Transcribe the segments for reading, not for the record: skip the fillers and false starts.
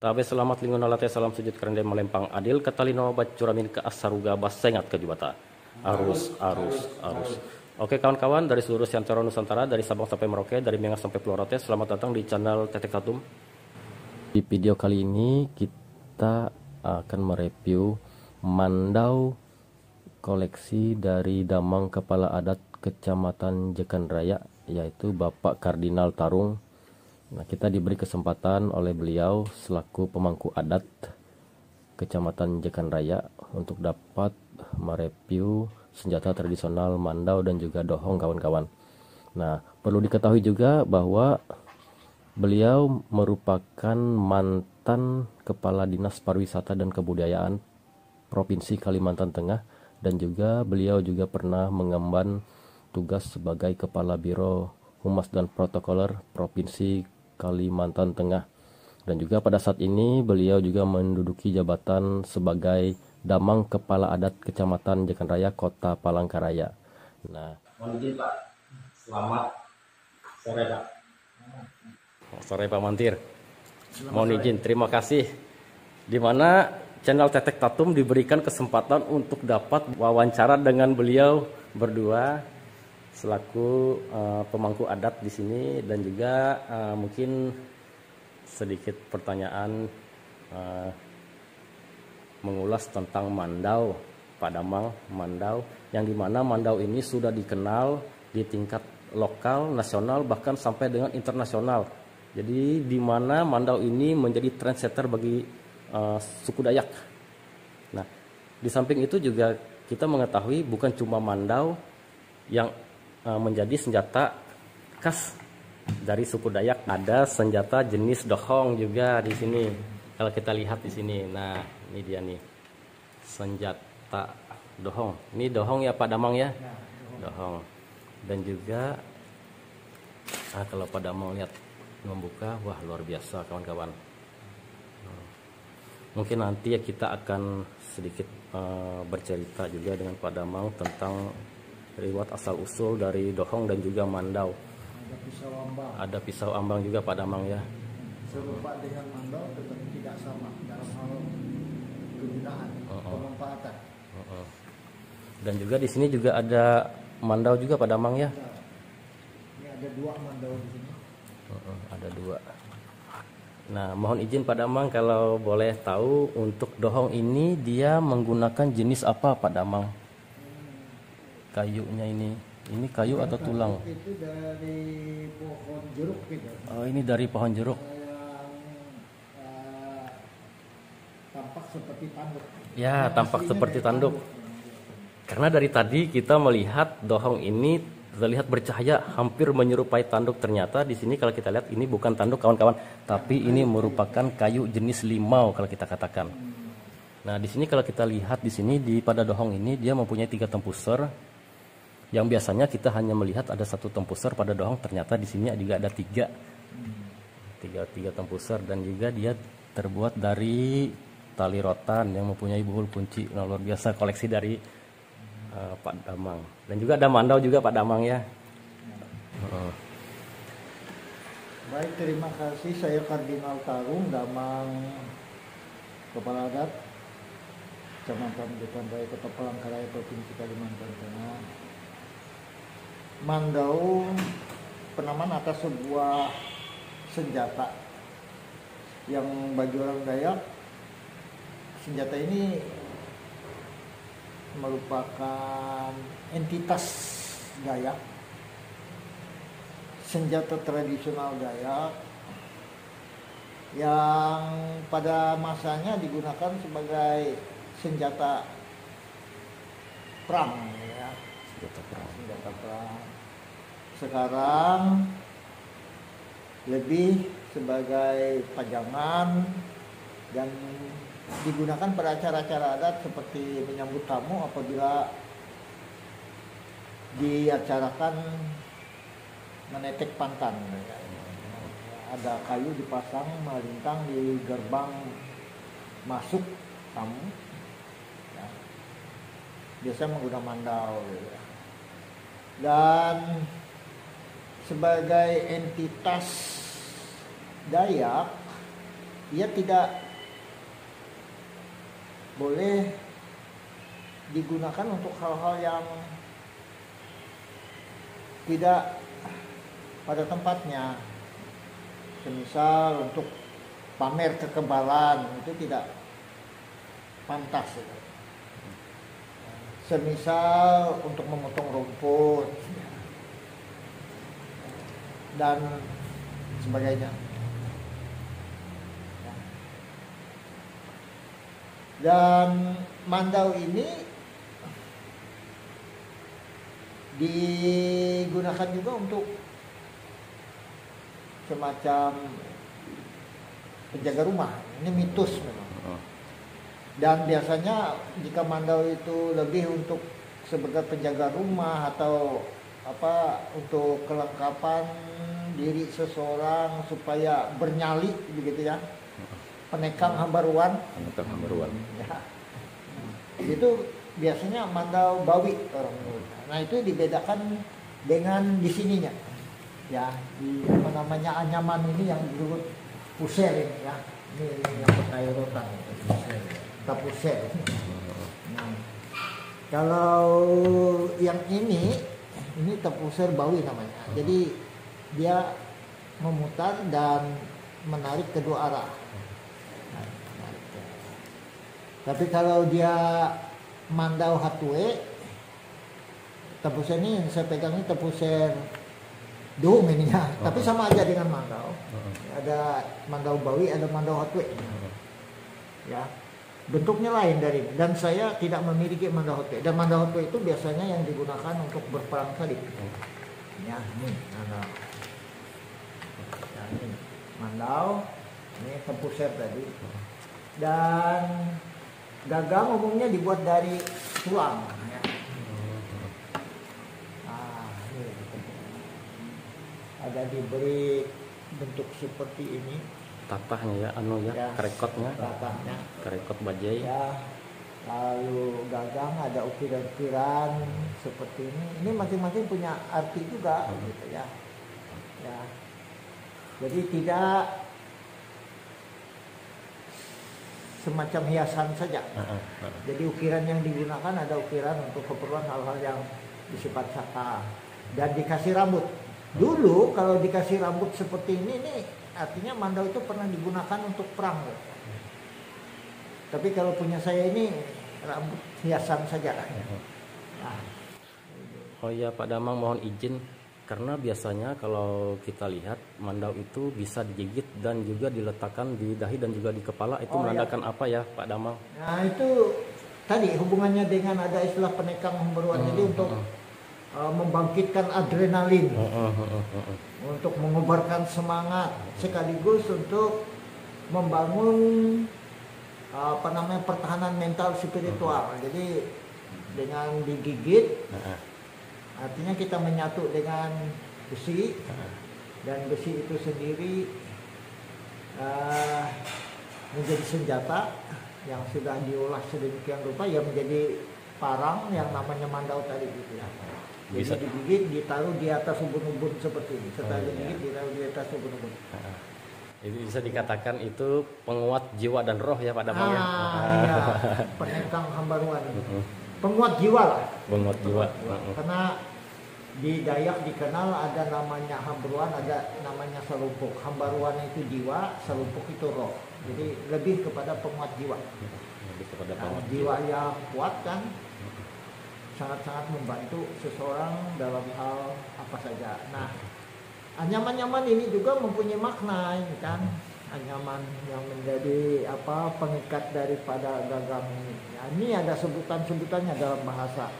Tabe selamat lingun alate salam sujud kerende melempang adil katalino bacuramin ke asaruga basengat ke jubata. Arus. Oke kawan-kawan dari seluruh Siantara Nusantara, dari Sabang sampai Merauke, dari Miangas sampai Pulau Rote, selamat datang di channel Tetek Tatum. Di video kali ini kita akan mereview mandau koleksi dari Damang Kepala Adat Kecamatan Jekan Raya, yaitu Bapak Kardinal Tarung. Nah, kita diberi kesempatan oleh beliau selaku pemangku adat Kecamatan Jekan Raya untuk dapat mereview senjata tradisional mandau dan juga dohong kawan-kawan. Nah, perlu diketahui juga bahwa beliau merupakan mantan Kepala Dinas Pariwisata dan Kebudayaan Provinsi Kalimantan Tengah, dan juga beliau juga pernah mengemban tugas sebagai Kepala Biro Humas dan Protokoler Provinsi Kalimantan Tengah, dan juga pada saat ini beliau juga menduduki jabatan sebagai Damang Kepala Adat Kecamatan Jekan Raya Kota Palangkaraya. Nah, mohon izin Pak, selamat sore Pak. Sore Pak Mantir. Mohon izin, terima kasih. Di mana channel Tetek Tatum diberikan kesempatan untuk dapat wawancara dengan beliau berdua selaku pemangku adat di sini, dan juga mungkin sedikit pertanyaan mengulas tentang mandau Pak Damang, mandau yang dimana mandau ini sudah dikenal di tingkat lokal, nasional, bahkan sampai dengan internasional. Jadi di mana mandau ini menjadi trendsetter bagi suku Dayak. Nah, di samping itu juga kita mengetahui bukan cuma mandau yang menjadi senjata khas dari suku Dayak, ada senjata jenis dohong juga di sini. Kalau kita lihat di sini, nah ini dia nih senjata dohong. Ini dohong ya Pak Damang ya, dohong. Dan juga kalau Pak Damang lihat membuka, wah luar biasa kawan-kawan. Mungkin nanti ya kita akan sedikit bercerita juga dengan Pak Damang tentang riwayat asal usul dari dohong dan juga mandau. Ada pisau ambang juga Pak Damang ya. Serupa dengan mandau tetapi tidak sama dalam hal kegunaan, pemanfaatan. Dan juga di sini juga ada mandau juga Pak Damang ya. Ini ada dua mandau di sini. Ada dua. Nah, mohon izin Pak Damang kalau boleh tahu untuk dohong ini dia menggunakan jenis apa Pak Damang? Kayunya ini kayu atau tulang? Itu dari pohon jeruk gitu. Oh, ini dari pohon jeruk. Yang tampak seperti tanduk. Ya, tampak seperti tanduk. Karena dari tadi kita melihat dohong ini terlihat bercahaya hampir menyerupai tanduk. Ternyata di sini kalau kita lihat ini bukan tanduk kawan-kawan, tapi ini merupakan kayu jenis limau kalau kita katakan. Nah, di sini kalau kita lihat di sini pada dohong ini dia mempunyai 3 tempuser. Yang biasanya kita hanya melihat ada 1 tempuser pada dohong, ternyata di sini juga ada 3 tempuser, dan juga dia terbuat dari tali rotan yang mempunyai buhul kunci. Nah, luar biasa koleksi dari Pak Damang. Dan juga ada mandau juga Pak Damang ya. Baik, terima kasih. Saya Kardinal Tarung, Damang Kepala Adat Kecamatan Jekan Raya Kota Palangkaraya Provinsi Kalimantan Tengah. Mandau penamaan atas sebuah senjata yang bagi orang Dayak, senjata ini merupakan entitas Dayak, senjata tradisional Dayak yang pada masanya digunakan sebagai senjata perang ya. Senjata perang. Sekarang lebih sebagai pajangan dan digunakan pada acara-acara adat seperti menyambut tamu apabila diacarakan menetek pantan. Ada kayu dipasang melintang di gerbang masuk tamu. Ya. Biasa menggunakan mandau. Ya. Dan sebagai entitas Dayak ia tidak boleh digunakan untuk hal-hal yang tidak pada tempatnya. Semisal untuk pamer kekebalan, itu tidak pantas. Semisal untuk memotong rumput dan sebagainya. Dan mandau ini digunakan juga untuk semacam penjaga rumah. Ini mitos memang. Dan biasanya jika mandau itu lebih untuk sebagai penjaga rumah atau untuk kelengkapan diri seseorang supaya bernyali begitu ya. Penekang hambaruan. Penekang hambaruan. Ya. Itu biasanya mandau bawi orang menyebut. Nah, itu dibedakan dengan di sininya. Ya, di anyaman ini yang disebut puser ini ya. Ini yang pakai rotan puser. Nah, kalau yang ini tapuser bawi namanya. Jadi dia memutar dan menarik kedua arah. Tapi kalau dia mandau hatue, tapuser ini saya pegang ini tapuser duhung ini ya. Tapi sama aja dengan mandau. Ada mandau bawi, ada mandau hatue. Ya. Bentuknya lain dari ini. Dan saya tidak memiliki mandau hatue. Dan mandau hatue itu biasanya yang digunakan untuk berperang salib. Ya, ini mandau. Ya, ini mandau, ini tapuser tadi. Dan gagang umumnya dibuat dari tulang. Ya. Nah, ini ada diberi bentuk seperti ini. Tatahnya ya, kerekotnya. Tatahnya. Kerekot bajai. Ya. Lalu gagang ada ukiran-ukiran seperti ini. Ini masing-masing punya arti juga, gitu ya. Ya. Jadi tidak semacam hiasan saja. Jadi ukiran yang digunakan ada ukiran untuk keperluan hal-hal yang bersifat saka dan dikasih rambut. Dulu kalau dikasih rambut seperti ini artinya mandau itu pernah digunakan untuk perang. Tapi kalau punya saya ini rambut hiasan saja. Nah. Oh iya Pak Damang, mohon izin, karena biasanya kalau kita lihat mandau itu bisa digigit dan juga diletakkan di dahi dan juga di kepala. Itu menandakan apa ya Pak Damang? Nah itu tadi hubungannya dengan ada istilah penekang hambaruan. Jadi untuk membangkitkan adrenalin, untuk mengobarkan semangat, sekaligus untuk membangun pertahanan mental spiritual. Jadi dengan digigit, artinya kita menyatu dengan besi, dan besi itu sendiri menjadi senjata yang sudah diolah sedemikian rupa yang menjadi parang yang namanya mandau tadi gitu ya. Bisa digigit, ditaruh di atas ubun-ubun seperti ini. Setelah digigit, ditaruh di atas ubun-ubun. Itu bisa dikatakan itu penguat jiwa dan roh ya Pak Damang ya. Iya, penekang hambaruan. Penguat jiwa lah. Penguat jiwa. Karena di Dayak dikenal ada namanya hambaruan, ada namanya salupuk. Hambaruan itu jiwa, salupuk itu roh. Jadi lebih kepada penguat jiwa. Lebih kepada penguat jiwa yang kuat kan sangat-sangat membantu seseorang dalam hal apa saja. Nah, anyaman-anyaman ini juga mempunyai makna, ini kan. Anyaman yang menjadi pengikat daripada gagang ini. Ya, ini ada sebutan-sebutannya dalam bahasa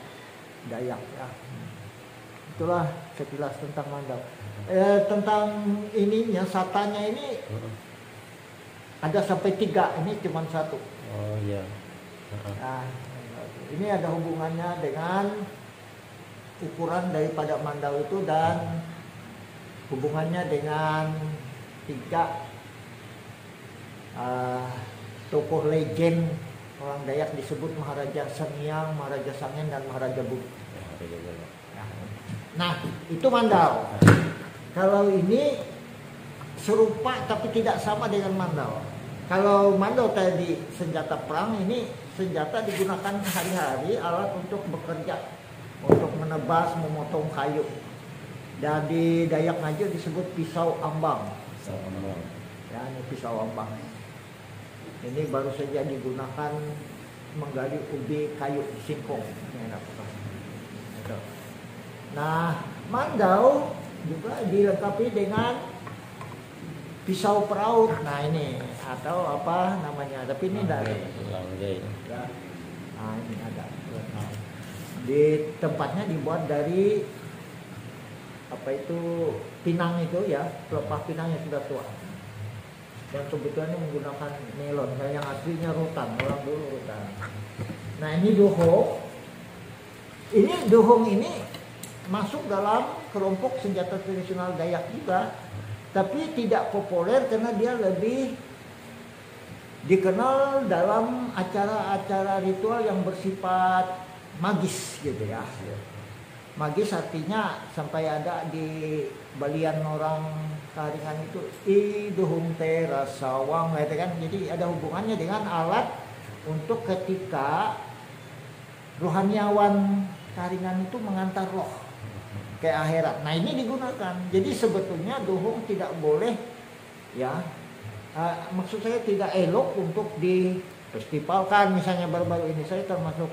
Dayak ya. Itulah sekilas tentang mandau. Tentang ininya, satanya ini ada sampai 3, ini cuma 1. Oh iya. Nah, ini ada hubungannya dengan ukuran daripada mandau itu dan hubungannya dengan 3 tokoh legend orang Dayak disebut Maharaja Sangiang, Maharaja Sangen, dan Maharaja Bumi. Nah, itu mandau. Kalau ini serupa tapi tidak sama dengan mandau. Kalau mandau tadi senjata perang, ini senjata digunakan hari-hari, alat untuk bekerja, untuk menebas, memotong kayu. Dan di Dayak Ngaju disebut pisau ambang. Ya, ini pisau ambang. Ini baru saja digunakan menggali ubi kayu singkong. Nah, mandau juga dilengkapi dengan pisau peraut. Nah ini atau apa namanya? Tapi ini dari langgeng. ya. Nah ini ada. Di tempatnya dibuat dari apa itu pinang itu ya, pelepah pinang yang sudah tua. Dan kebetulan menggunakan melon. Nah, yang aslinya rotan, orang dulu rotan. Nah ini dohong. Ini dohong ini masuk dalam kelompok senjata tradisional Dayak juga, tapi tidak populer karena dia lebih dikenal dalam acara-acara ritual yang bersifat magis gitu ya. Magis artinya sampai ada di balian orang Karingan itu iduhung tera sawang gitu kan. Jadi ada hubungannya dengan alat untuk ketika rohaniawan Karingan itu mengantar roh ke akhirat. Nah ini digunakan. Jadi sebetulnya dohong tidak boleh ya. Maksud saya tidak elok untuk difestivalkan. Misalnya baru-baru ini saya termasuk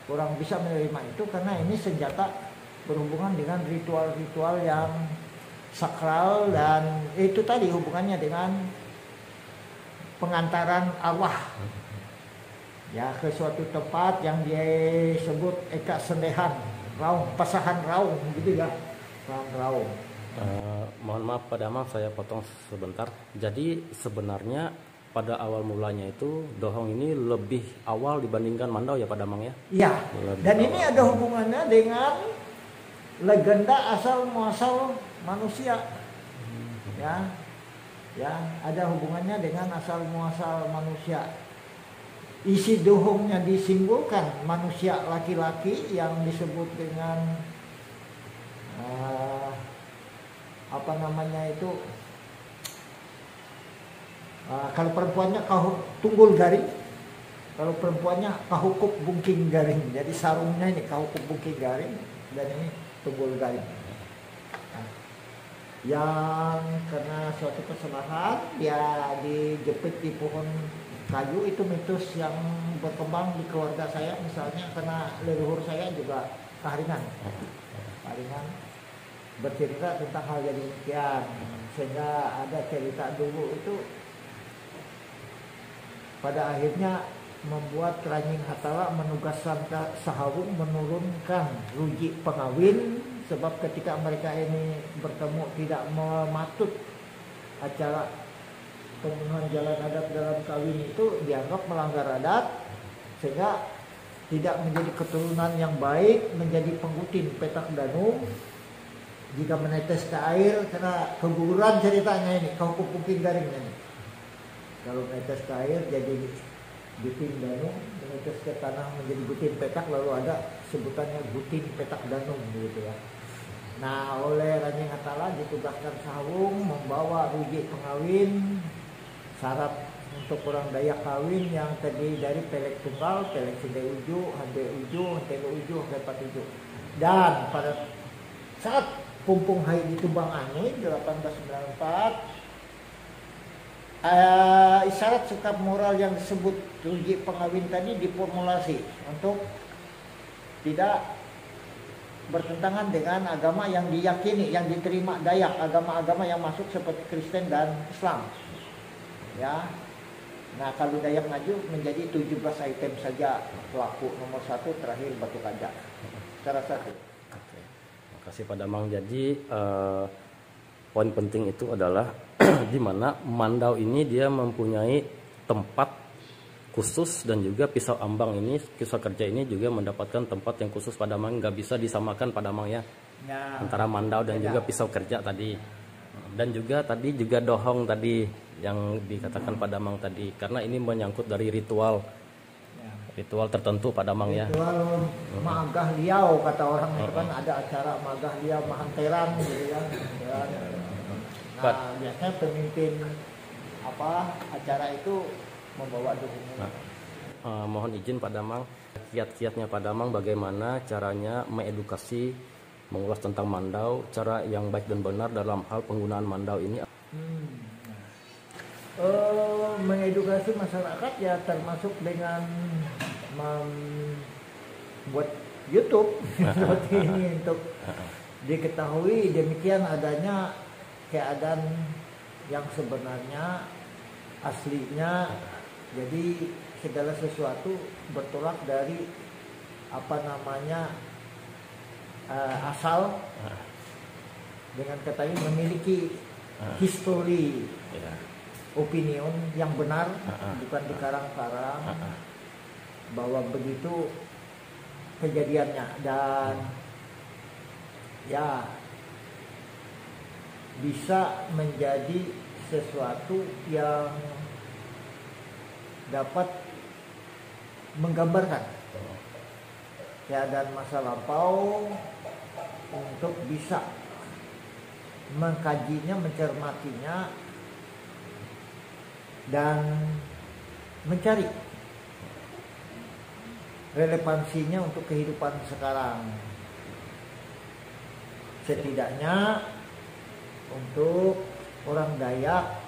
kurang bisa menerima itu karena ini senjata berhubungan dengan ritual-ritual yang sakral dan itu tadi hubungannya dengan pengantaran arwah ya ke suatu tempat yang dia sebut eka sendehan raung pasahan raung gitu ya, raung. Mohon maaf Pak Damang, saya potong sebentar. Jadi sebenarnya pada awal mulanya itu dohong ini lebih awal dibandingkan mandau ya Pak Damang ya? Iya. Dan ini ada hubungannya dengan legenda asal muasal manusia. Ya. Ya, ada hubungannya dengan asal muasal manusia. Isi dohongnya disimbolkan manusia laki-laki yang disebut dengan apa namanya itu kalau perempuannya tunggul garing, kalau perempuannya kahukup bungking garing. Jadi sarungnya ini kahukup bungking garing dan ini tunggul garing. Nah, yang karena suatu kesalahan dia dijepit di pohon kayu, itu mitos yang berkembang di keluarga saya misalnya karena leluhur saya juga Karingan bercerita tentang hal yang demikian, sehingga ada cerita dulu itu pada akhirnya membuat Ranying Hatala menugaskan Sahawung menurunkan ruji pengawin, sebab ketika mereka ini bertemu tidak mematut acara pemenuhan jalan adat dalam kawin itu dianggap melanggar adat, sehingga tidak menjadi keturunan yang baik, menjadi penggutin petak danung. Jika menetes ke air karena keguguran ceritanya ini, kahukup bungking garingnya ini. Kalau menetes ke air jadi gutin danung, menetes ke tanah menjadi gutin petak, lalu ada sebutannya gutin petak danung gitu ya. Nah, oleh Ranying Hatala ditugaskan Sahawung membawa ruji pengawin, syarat untuk orang Dayak kawin yang terdiri dari pelek tunggal, pelek sinde uju, hande uju, hantelo uju, hepat uju. Dan pada saat Pumpung Hai ditumbang Anui 1894, isyarat sikap moral yang disebut ruji pengawin tadi diformulasi untuk tidak bertentangan dengan agama yang diyakini, yang diterima Dayak, agama-agama yang masuk seperti Kristen dan Islam. Ya. Nah, kalau Dayak Ngaju menjadi 17 item saja pelaku, nomor 1 terakhir batu kaca. Cara satu. Oke. Terima kasih Pak Damang. Jadi poin penting itu adalah di mana mandau ini dia mempunyai tempat khusus dan juga pisau ambang ini, pisau kerja ini juga mendapatkan tempat yang khusus. Pak Damang, nggak bisa disamakan Pak Damang ya, antara mandau dan juga pisau kerja tadi. Dan juga tadi juga dohong tadi yang dikatakan Pak Damang tadi, karena ini menyangkut dari ritual tertentu Pak Damang ya. Ritual magah liau kata orang itu kan, ada acara magah liau mahanteran gitu ya. Nah, biasanya pemimpin acara itu membawa dukungan. Mohon izin Pak Damang, kiat-kiatnya Pak Damang bagaimana caranya mengedukasi, mengulas tentang mandau, cara yang baik dan benar dalam hal penggunaan mandau ini. Mengedukasi masyarakat ya termasuk dengan membuat YouTube seperti ini untuk diketahui demikian adanya keadaan yang sebenarnya aslinya. Jadi segala sesuatu bertolak dari asal, dengan kata ini memiliki histori opinion yang benar, bukan dikarang-karang, bahwa begitu kejadiannya, dan ya bisa menjadi sesuatu yang dapat menggambarkan keadaan masa lampau untuk bisa mengkajinya, mencermatinya, dan mencari relevansinya untuk kehidupan sekarang. Setidaknya untuk orang Dayak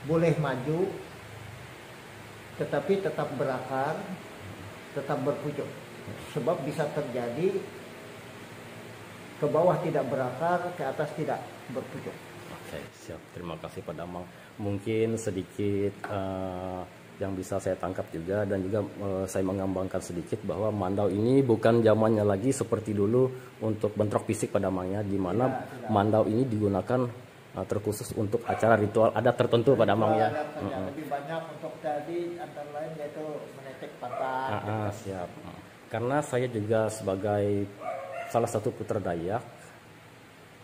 boleh maju, tetapi tetap berakar, tetap berpucuk. Sebab bisa terjadi ke bawah tidak berakar, ke atas tidak berpucuk. Oke, siap. Terima kasih Pak Damang. Mungkin sedikit yang bisa saya tangkap juga, dan juga saya mengembangkan sedikit bahwa mandau ini bukan zamannya lagi seperti dulu untuk bentrok fisik Pak Damangnya, di mana mandau ini digunakan terkhusus untuk acara ritual adat tertentu Pak Damang ya. Lebih banyak untuk tadi antara lain yaitu menetek pakan. Siap. Karena saya juga sebagai salah satu putra Dayak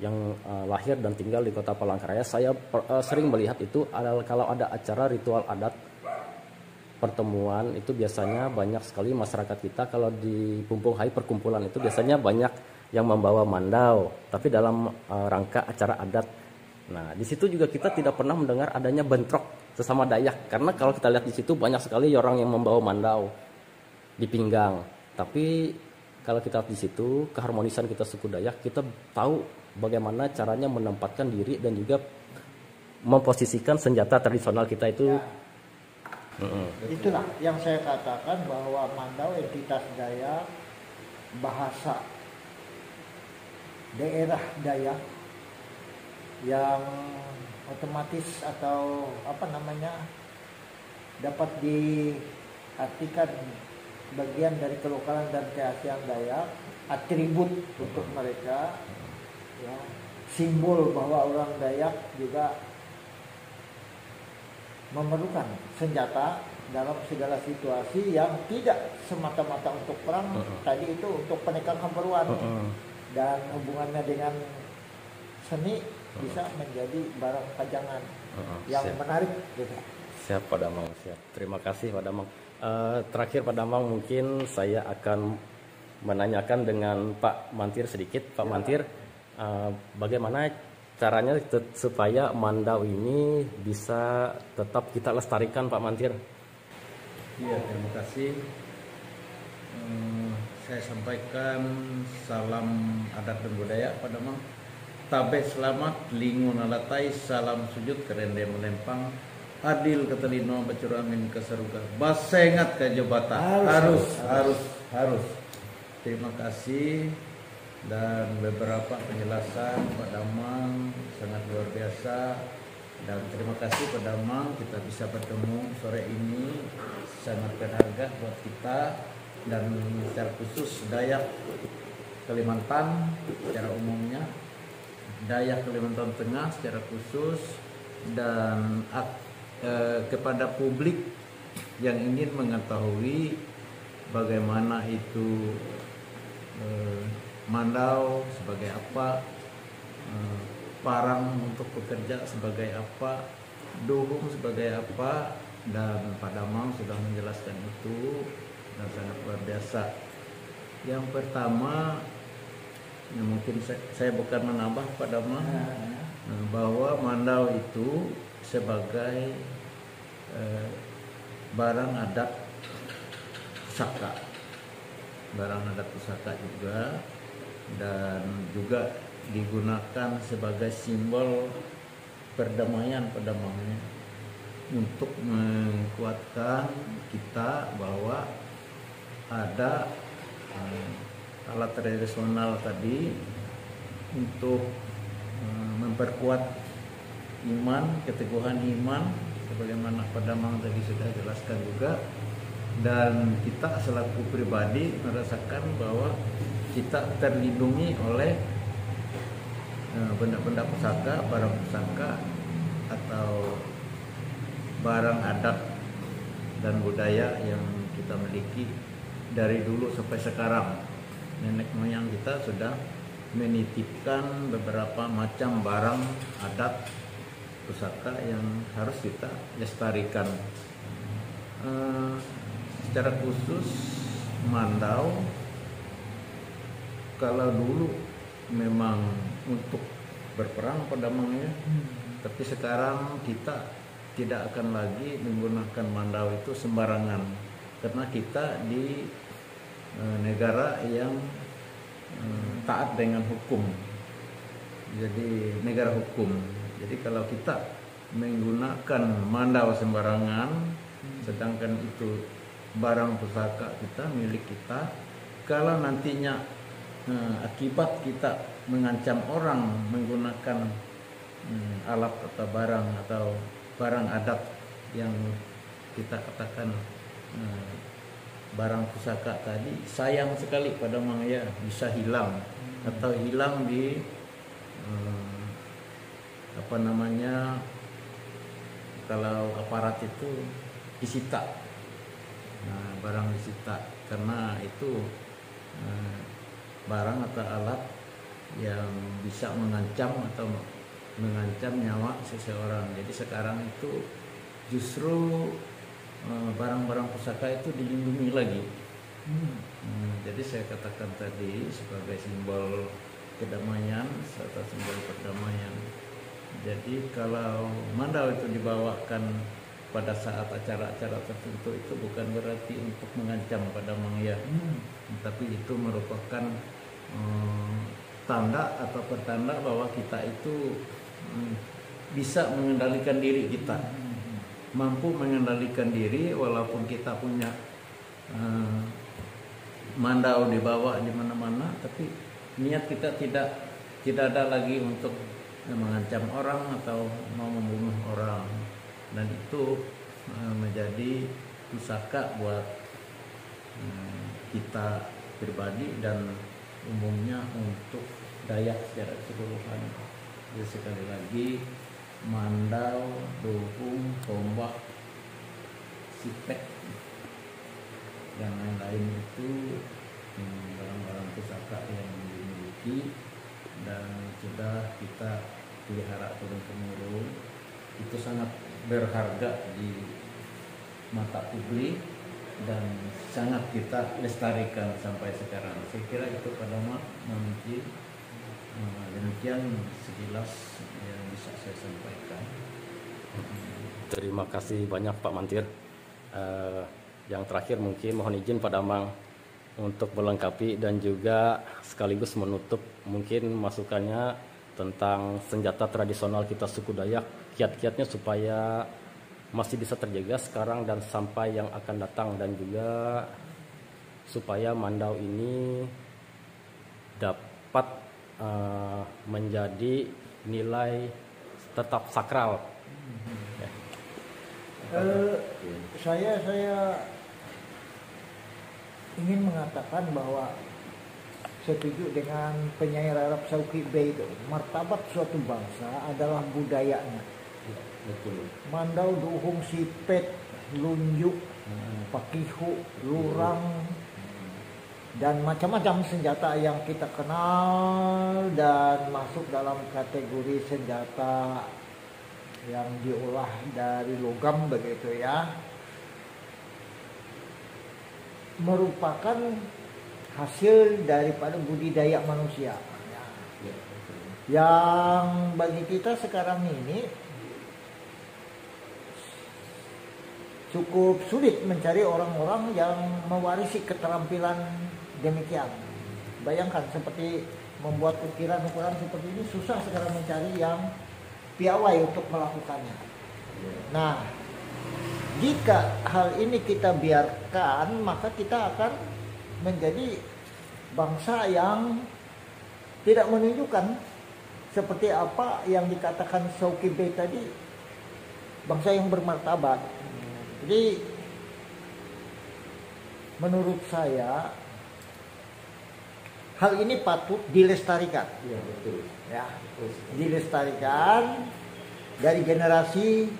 yang lahir dan tinggal di Kota Palangkaraya, saya sering melihat itu kalau ada acara ritual adat pertemuan itu biasanya banyak sekali masyarakat kita kalau di Pumpung Hai perkumpulan itu biasanya banyak yang membawa mandau, tapi dalam rangka acara adat. Nah, di situ juga kita tidak pernah mendengar adanya bentrok sesama Dayak, karena kalau kita lihat di situ banyak sekali orang yang membawa mandau di pinggang. Tapi kalau kita lihat di situ keharmonisan kita suku Dayak, kita tahu bagaimana caranya menempatkan diri dan juga memposisikan senjata tradisional kita itu. Itulah yang saya katakan bahwa mandau entitas Dayak, bahasa daerah Dayak yang otomatis atau dapat diartikan bagian dari kelokalan dan keaslian Dayak, atribut untuk mereka, ya, simbol bahwa orang Dayak juga memerlukan senjata dalam segala situasi yang tidak semata-mata untuk perang, tadi itu untuk penekan keperluan, dan hubungannya dengan seni bisa menjadi barang pajangan yang menarik gitu. Siap Pak Damang, siap. Terima kasih Pak Damang. Terakhir Pak Damang, mungkin saya akan menanyakan dengan Pak Mantir sedikit. Pak Mantir, bagaimana caranya supaya mandau ini bisa tetap kita lestarikan Pak Mantir? Iya, terima kasih. Saya sampaikan salam adat dan budaya Pak Damang. Tabe selamat, lingun alatai, salam sujud kerende melempang, adil ketelino bacuramin keseruga, basengat ke jabatan. Harus. Terima kasih, dan beberapa penjelasan Pak Damang sangat luar biasa, dan terima kasih Pak Damang, kita bisa bertemu sore ini sangat berharga buat kita, dan secara khusus Dayak Kalimantan secara umumnya, Dayak Kalimantan Tengah secara khusus, dan kepada publik yang ingin mengetahui bagaimana itu mandau sebagai apa, parang untuk bekerja sebagai apa, duhung sebagai apa, dan Pak Damang sudah menjelaskan itu dan sangat luar biasa. Yang pertama, mungkin saya bukan menambah Pak Damang, bahwa mandau itu sebagai barang adat pusaka, juga, dan juga digunakan sebagai simbol perdamaian pada mangnya, untuk menguatkan kita bahwa ada alat tradisional tadi untuk memperkuat iman, keteguhan iman, sebagaimana Padamang tadi sudah jelaskan juga. Dan kita selaku pribadi merasakan bahwa kita terlindungi oleh benda-benda pusaka, barang pusaka, atau barang adat dan budaya yang kita miliki dari dulu sampai sekarang. Nenek moyang kita sudah menitipkan beberapa macam barang adat pusaka yang harus kita lestarikan. Secara khusus Mandau, kalau dulu memang untuk berperang pada mangnya, tapi sekarang kita tidak akan lagi menggunakan Mandau itu sembarangan, karena kita di negara yang taat dengan hukum, jadi negara hukum. Jadi kalau kita menggunakan Mandau sembarangan, sedangkan itu barang pusaka kita, milik kita, kalau nantinya akibat kita mengancam orang menggunakan alat atau barang adat yang kita katakan barang pusaka tadi, sayang sekali pada mangya bisa hilang atau hilang di kalau aparat itu disita, barang disita, karena itu barang atau alat yang bisa mengancam nyawa seseorang. Jadi sekarang itu justru barang-barang pusaka itu dilindungi lagi. Jadi saya katakan tadi sebagai simbol kedamaian serta simbol perdamaian. Jadi kalau Mandau itu dibawakan pada saat acara-acara tertentu, itu bukan berarti untuk mengancam pada mangya, tapi itu merupakan tanda atau pertanda bahwa kita itu bisa mengendalikan diri kita, mampu mengendalikan diri walaupun kita punya Mandau dibawa di mana-mana, tapi niat kita tidak ada lagi untuk mengancam orang atau mau membunuh orang. Dan itu menjadi pusaka buat kita pribadi dan umumnya untuk Dayak secara keseluruhan. Jadi sekali lagi, Mandau, Dohung, Tombak, Sipek, dan lain-lain itu barang-barang pusaka yang dimiliki dan sudah kita pelihara turun-temurun. Itu sangat berharga di mata publik dan sangat kita lestarikan sampai sekarang. Saya kira itu pada mungkin demikian sekilas yang bisa saya sampaikan. Terima kasih banyak Pak Mantir. Yang terakhir mungkin mohon izin Pak Damang untuk melengkapi dan juga sekaligus menutup mungkin masukannya tentang senjata tradisional kita suku Dayak, kiat-kiatnya supaya masih bisa terjaga sekarang dan sampai yang akan datang, dan juga supaya Mandau ini dapat menjadi nilai tetap sakral. Saya ingin mengatakan bahwa setuju dengan penyair Arab Sauki Bey itu, martabat suatu bangsa adalah budayanya. Betul. Mandau, Dohung, Sipet, Lunjuk, Pakihu, Lurang, dan macam-macam senjata yang kita kenal dan masuk dalam kategori senjata yang diolah dari logam begitu ya, merupakan hasil daripada budidaya manusia ya. Yang bagi kita sekarang ini cukup sulit mencari orang-orang yang mewarisi keterampilan demikian. Bayangkan seperti membuat ukiran-ukiran seperti ini susah sekarang mencari yang piawai untuk melakukannya. Nah, jika hal ini kita biarkan, maka kita akan menjadi bangsa yang tidak menunjukkan seperti apa yang dikatakan Shawki Bey tadi, bangsa yang bermartabat. Jadi menurut saya hal ini patut dilestarikan. Iya, betul. Ya, dilestarikan dari generasi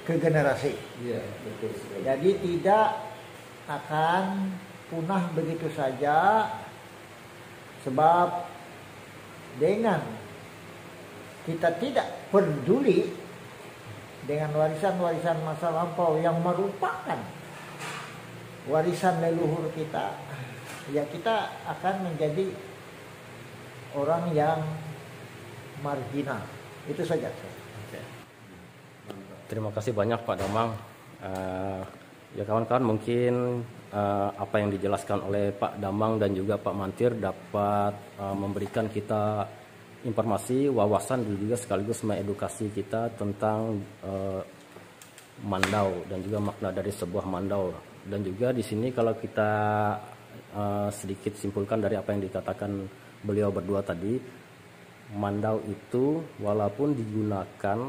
ke generasi. Iya, betul sekali. Jadi tidak akan punah begitu saja, sebab dengan kita tidak peduli dengan warisan-warisan masa lampau yang merupakan warisan leluhur kita, ya kita akan menjadi orang yang marginal. Itu saja. Oke. Terima kasih banyak Pak Damang. Ya kawan-kawan, mungkin apa yang dijelaskan oleh Pak Damang dan juga Pak Mantir dapat memberikan kita informasi, wawasan dan juga sekaligus mengedukasi kita tentang mandau dan juga makna dari sebuah mandau. Dan juga di sini kalau kita sedikit simpulkan dari apa yang dikatakan beliau berdua tadi, mandau itu walaupun digunakan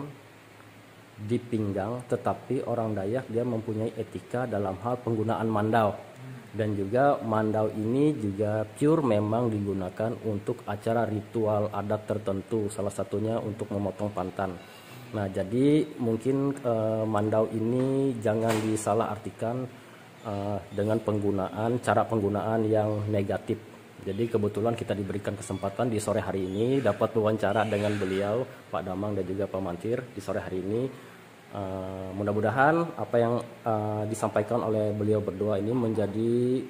di pinggang, tetapi orang Dayak dia mempunyai etika dalam hal penggunaan mandau. Dan juga mandau ini juga pure memang digunakan untuk acara ritual adat tertentu, salah satunya untuk memotong pantan. Nah, jadi mungkin mandau ini jangan disalahartikan dengan cara penggunaan yang negatif. Jadi kebetulan kita diberikan kesempatan di sore hari ini dapat wawancara dengan beliau, Pak Damang dan juga Pak Mantir di sore hari ini. Mudah-mudahan apa yang disampaikan oleh beliau berdua ini menjadi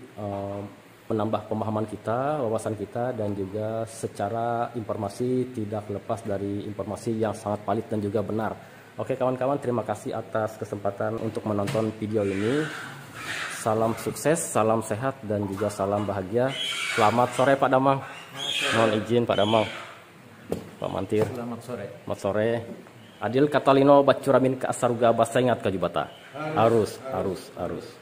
menambah pemahaman kita, wawasan kita, dan juga secara informasi tidak lepas dari informasi yang sangat valid dan juga benar. Oke kawan-kawan, terima kasih atas kesempatan untuk menonton video ini. Salam sukses, salam sehat, dan juga salam bahagia. Selamat sore Pak Damang. Mohon izin Pak Damang, Pak Mantir. Selamat sore. Selamat sore. Adil Katalino Bacuramin ke Asaruga Basengat Kajubata. Arus.